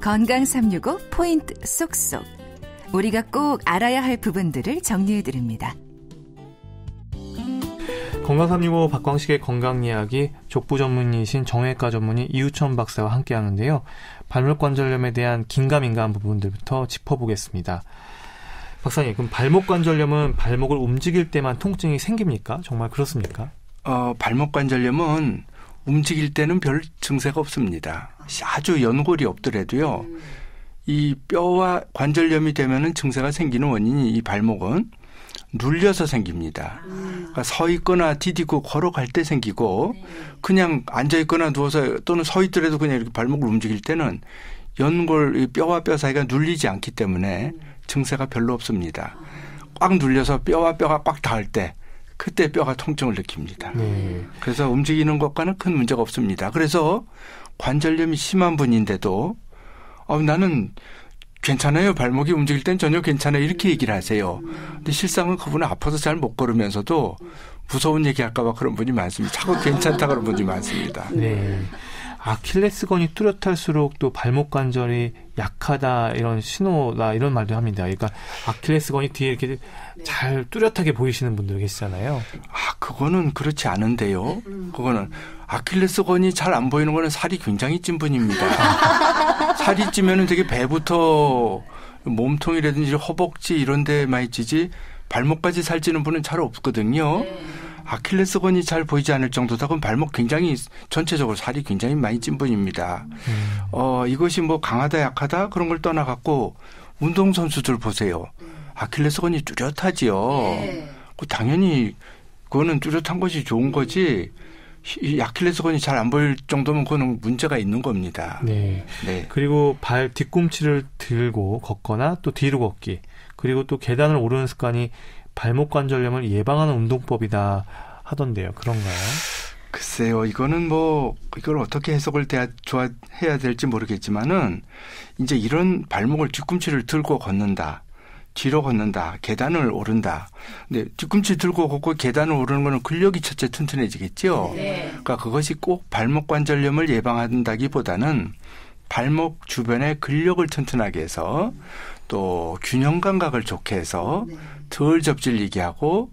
건강 365 포인트 쏙쏙. 우리가 꼭 알아야 할 부분들을 정리해드립니다. 건강 365 박광식의 건강 이야기, 족부 전문의이신 정형외과 전문의 이우천 박사와 함께 하는데요. 발목관절염에 대한 긴가민가한 부분들부터 짚어보겠습니다. 박사님, 그럼 발목관절염은 발목을 움직일 때만 통증이 생깁니까? 정말 그렇습니까? 발목관절염은 움직일 때는 별 증세가 없습니다. 아주 연골이 없더라도요. 이 뼈와 관절염이 되면은 증세가 생기는 원인이 이 발목은 눌려서 생깁니다. 그러니까 서 있거나 디디고 걸어갈 때 생기고 그냥 앉아 있거나 누워서 또는 서 있더라도 그냥 이렇게 발목을 움직일 때는 연골 뼈와 뼈 사이가 눌리지 않기 때문에 증세가 별로 없습니다. 꽉 눌려서 뼈와 뼈가 꽉 닿을 때 그때 뼈가 통증을 느낍니다. 그래서 움직이는 것과는 큰 문제가 없습니다. 그래서 관절염이 심한 분인데도 나는 괜찮아요. 발목이 움직일 땐 전혀 괜찮아요. 이렇게 얘기를 하세요. 근데 실상은 그분은 아파서 잘 못 걸으면서도 무서운 얘기할까 봐 그런 분이 많습니다. 자꾸 괜찮다 그런 분이 많습니다. 네. 아킬레스건이 뚜렷할수록 또 발목 관절이 약하다 이런 신호다 이런 말도 합니다. 그러니까 아킬레스건이 뒤에 이렇게 잘 뚜렷하게 보이시는 분들 계시잖아요. 그거는 그렇지 않은데요. 그거는 아킬레스건이 잘 안 보이는 거는 살이 굉장히 찐 분입니다. 살이 찌면은 되게 배부터 몸통이라든지 허벅지 이런 데 많이 찌지 발목까지 살찌는 분은 잘 없거든요. 아킬레스건이 잘 보이지 않을 정도다. 그럼 발목 굉장히 전체적으로 살이 굉장히 많이 찐 분입니다. 이것이 뭐 강하다 약하다 그런 걸 떠나갖고 운동선수들 보세요. 아킬레스건이 뚜렷하지요. 당연히 그거는 뚜렷한 것이 좋은 거지. 이 아킬레스건이 잘 안 보일 정도면 그거는 문제가 있는 겁니다. 네. 그리고 발 뒤꿈치를 들고 걷거나 또 뒤로 걷기 그리고 또 계단을 오르는 습관이 발목 관절염을 예방하는 운동법이다 하던데요. 그런가요? 글쎄요. 이거는 이걸 어떻게 해석을 해야 될지 모르겠지만은 이제 이런 발목을 뒤꿈치를 들고 걷는다. 뒤로 걷는다. 계단을 오른다. 근데 뒤꿈치 들고 걷고 계단을 오르는 거는 근력이 첫째 튼튼해지겠죠. 그러니까 그것이 꼭 발목 관절염을 예방한다기보다는 발목 주변에 근력을 튼튼하게 해서 또 균형 감각을 좋게 해서 덜 접질리게 하고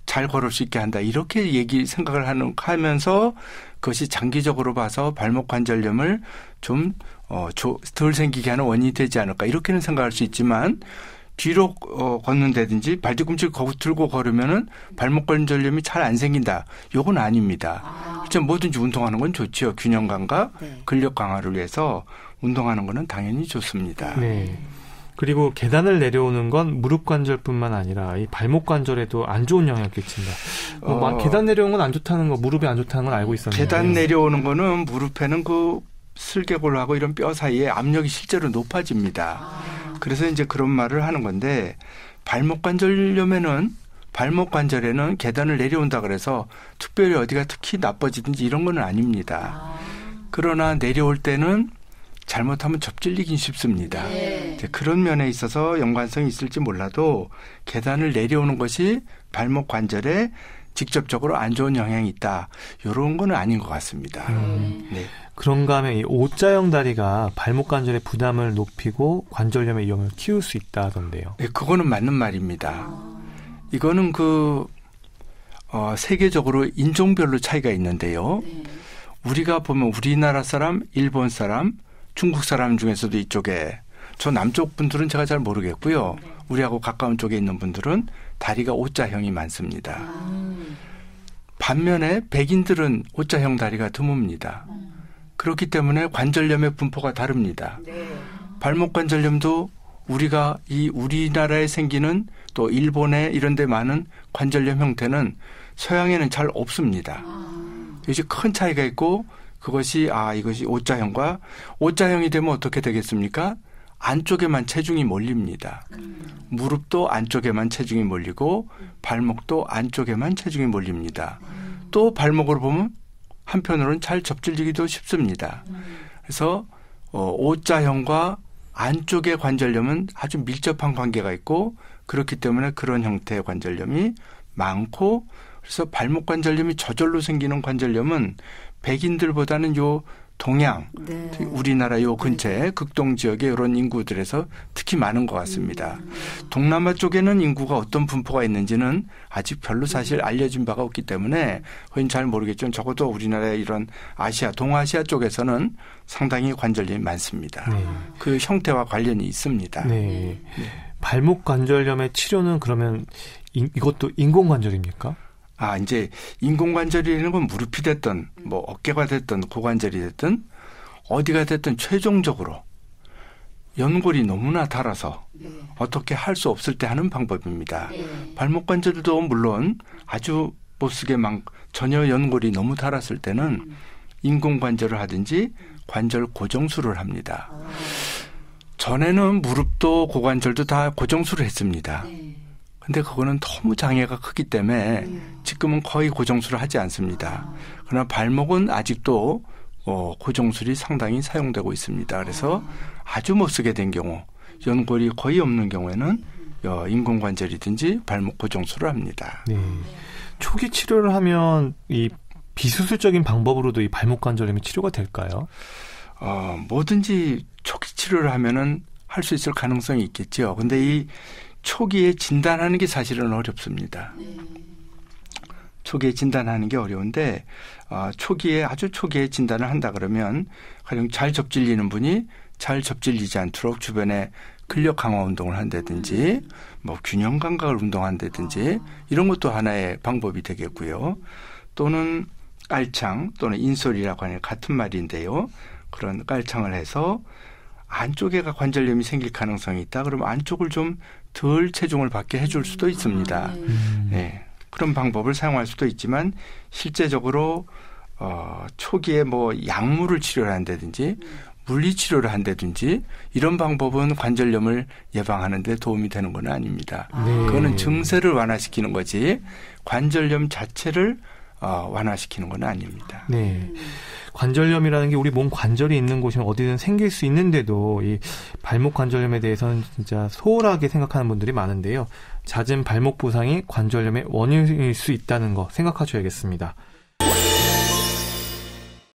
잘 걸을 수 있게 한다. 이렇게 생각을 하면서 그것이 장기적으로 봐서 발목 관절염을 좀 덜 생기게 하는 원인이 되지 않을까. 이렇게는 생각할 수 있지만 뒤로 걷는다든지 발뒤꿈치를 들고 걸으면은 발목 관절염이 잘 안 생긴다. 요건 아닙니다. 그렇죠. 뭐든지 운동하는 건 좋죠. 균형 감각, 근력 강화를 위해서 운동하는 거는 당연히 좋습니다. 네. 그리고 계단을 내려오는 건 무릎 관절뿐만 아니라 이 발목 관절에도 안 좋은 영향을 끼친다. 계단 내려오는 건 안 좋다는 거, 무릎이 안 좋다는 건 알고 있었는데. 계단 내려오는 거는 무릎에는 그 슬개골하고 이런 뼈 사이에 압력이 실제로 높아집니다. 그래서 이제 그런 말을 하는 건데 발목 관절염에는 발목 관절에는 계단을 내려온다 그래서 특별히 어디가 특히 나빠지든지 이런 건 아닙니다. 그러나 내려올 때는 잘못하면 접질리긴 쉽습니다. 그런 면에 있어서 연관성이 있을지 몰라도 계단을 내려오는 것이 발목 관절에 직접적으로 안 좋은 영향이 있다. 이런 건 아닌 것 같습니다. 그런가 하면 이 O자형 다리가 발목 관절의 부담을 높이고 관절염의 위험을 키울 수 있다던데요. 네, 그거는 맞는 말입니다. 이거는 세계적으로 인종별로 차이가 있는데요. 우리가 보면 우리나라 사람, 일본 사람, 중국 사람 중에서도 이쪽에 저 남쪽 분들은 제가 잘 모르겠고요. 우리하고 가까운 쪽에 있는 분들은 다리가 O자형이 많습니다. 반면에 백인들은 O자형 다리가 드뭅니다. 그렇기 때문에 관절염의 분포가 다릅니다. 발목 관절염도 우리나라에 생기는 또 일본에 이런 데 많은 관절염 형태는 서양에는 잘 없습니다. 이것이 큰 차이가 있고 그것이 이것이 O자형이 되면 어떻게 되겠습니까? 안쪽에만 체중이 몰립니다. 무릎도 안쪽에만 체중이 몰리고 발목도 안쪽에만 체중이 몰립니다. 또 발목으로 보면 한편으로는 잘 접질리기도 쉽습니다. 그래서 O자형과 안쪽의 관절염은 아주 밀접한 관계가 있고 그렇기 때문에 그런 형태의 관절염이 많고 그래서 발목 관절염이 저절로 생기는 관절염은 백인들보다는 요 동양, 네. 우리나라 요 근처에 극동 지역의 이런 인구들에서 특히 많은 것 같습니다. 동남아 쪽에는 인구가 어떤 분포가 있는지는 아직 별로 사실 알려진 바가 없기 때문에 그건 잘 모르겠지만 적어도 우리나라의 이런 아시아, 동아시아 쪽에서는 상당히 관절염이 많습니다. 네. 그 형태와 관련이 있습니다. 네. 발목 관절염의 치료는 그러면 이것도 인공관절입니까? 이제 인공관절이라는 건 무릎이 됐든 뭐 어깨가 됐든 고관절이 됐든 어디가 됐든 최종적으로 연골이 너무나 닳아서 어떻게 할 수 없을 때 하는 방법입니다. 발목 관절도 물론 아주 못 쓰게 전혀 연골이 너무 닳았을 때는 인공관절을 하든지 관절 고정술을 합니다. 전에는 무릎도 고관절도 다 고정술을 했습니다. 근데 그거는 너무 장애가 크기 때문에 지금은 거의 고정술을 하지 않습니다. 그러나 발목은 아직도 고정술이 상당히 사용되고 있습니다. 그래서 아주 못 쓰게 된 경우, 연골이 거의 없는 경우에는 인공관절이든지 발목 고정술을 합니다. 네. 초기 치료를 하면 이 비수술적인 방법으로도 이 발목 관절염이 치료가 될까요? 뭐든지 초기 치료를 하면은 할 수 있을 가능성이 있겠죠. 근데 이 초기에 진단하는 게 사실은 어렵습니다. 초기에 진단하는 게 어려운데 아주 초기에 진단을 한다 그러면 가령 잘 접질리는 분이 잘 접질리지 않도록 주변에 근력 강화 운동을 한다든지 뭐 균형 감각을 운동한다든지 이런 것도 하나의 방법이 되겠고요. 또는 깔창 또는 인솔이라고 하는 같은 말인데요. 그런 깔창을 해서 안쪽에가 관절염이 생길 가능성이 있다. 그러면 안쪽을 좀 덜 체중을 받게 해줄 수도 있습니다. 네. 그런 방법을 사용할 수도 있지만 실제적으로 초기에 뭐 약물을 치료를 한다든지 물리치료를 한다든지 이런 방법은 관절염을 예방하는 데 도움이 되는 건 아닙니다. 네. 그거는 증세를 완화시키는 거지 관절염 자체를 완화시키는 건 아닙니다. 네. 관절염이라는 게 우리 몸 관절이 있는 곳이면 어디든 생길 수 있는데도 이 발목 관절염에 대해서는 진짜 소홀하게 생각하는 분들이 많은데요. 잦은 발목 부상이 관절염의 원인일 수 있다는 거 생각하셔야겠습니다.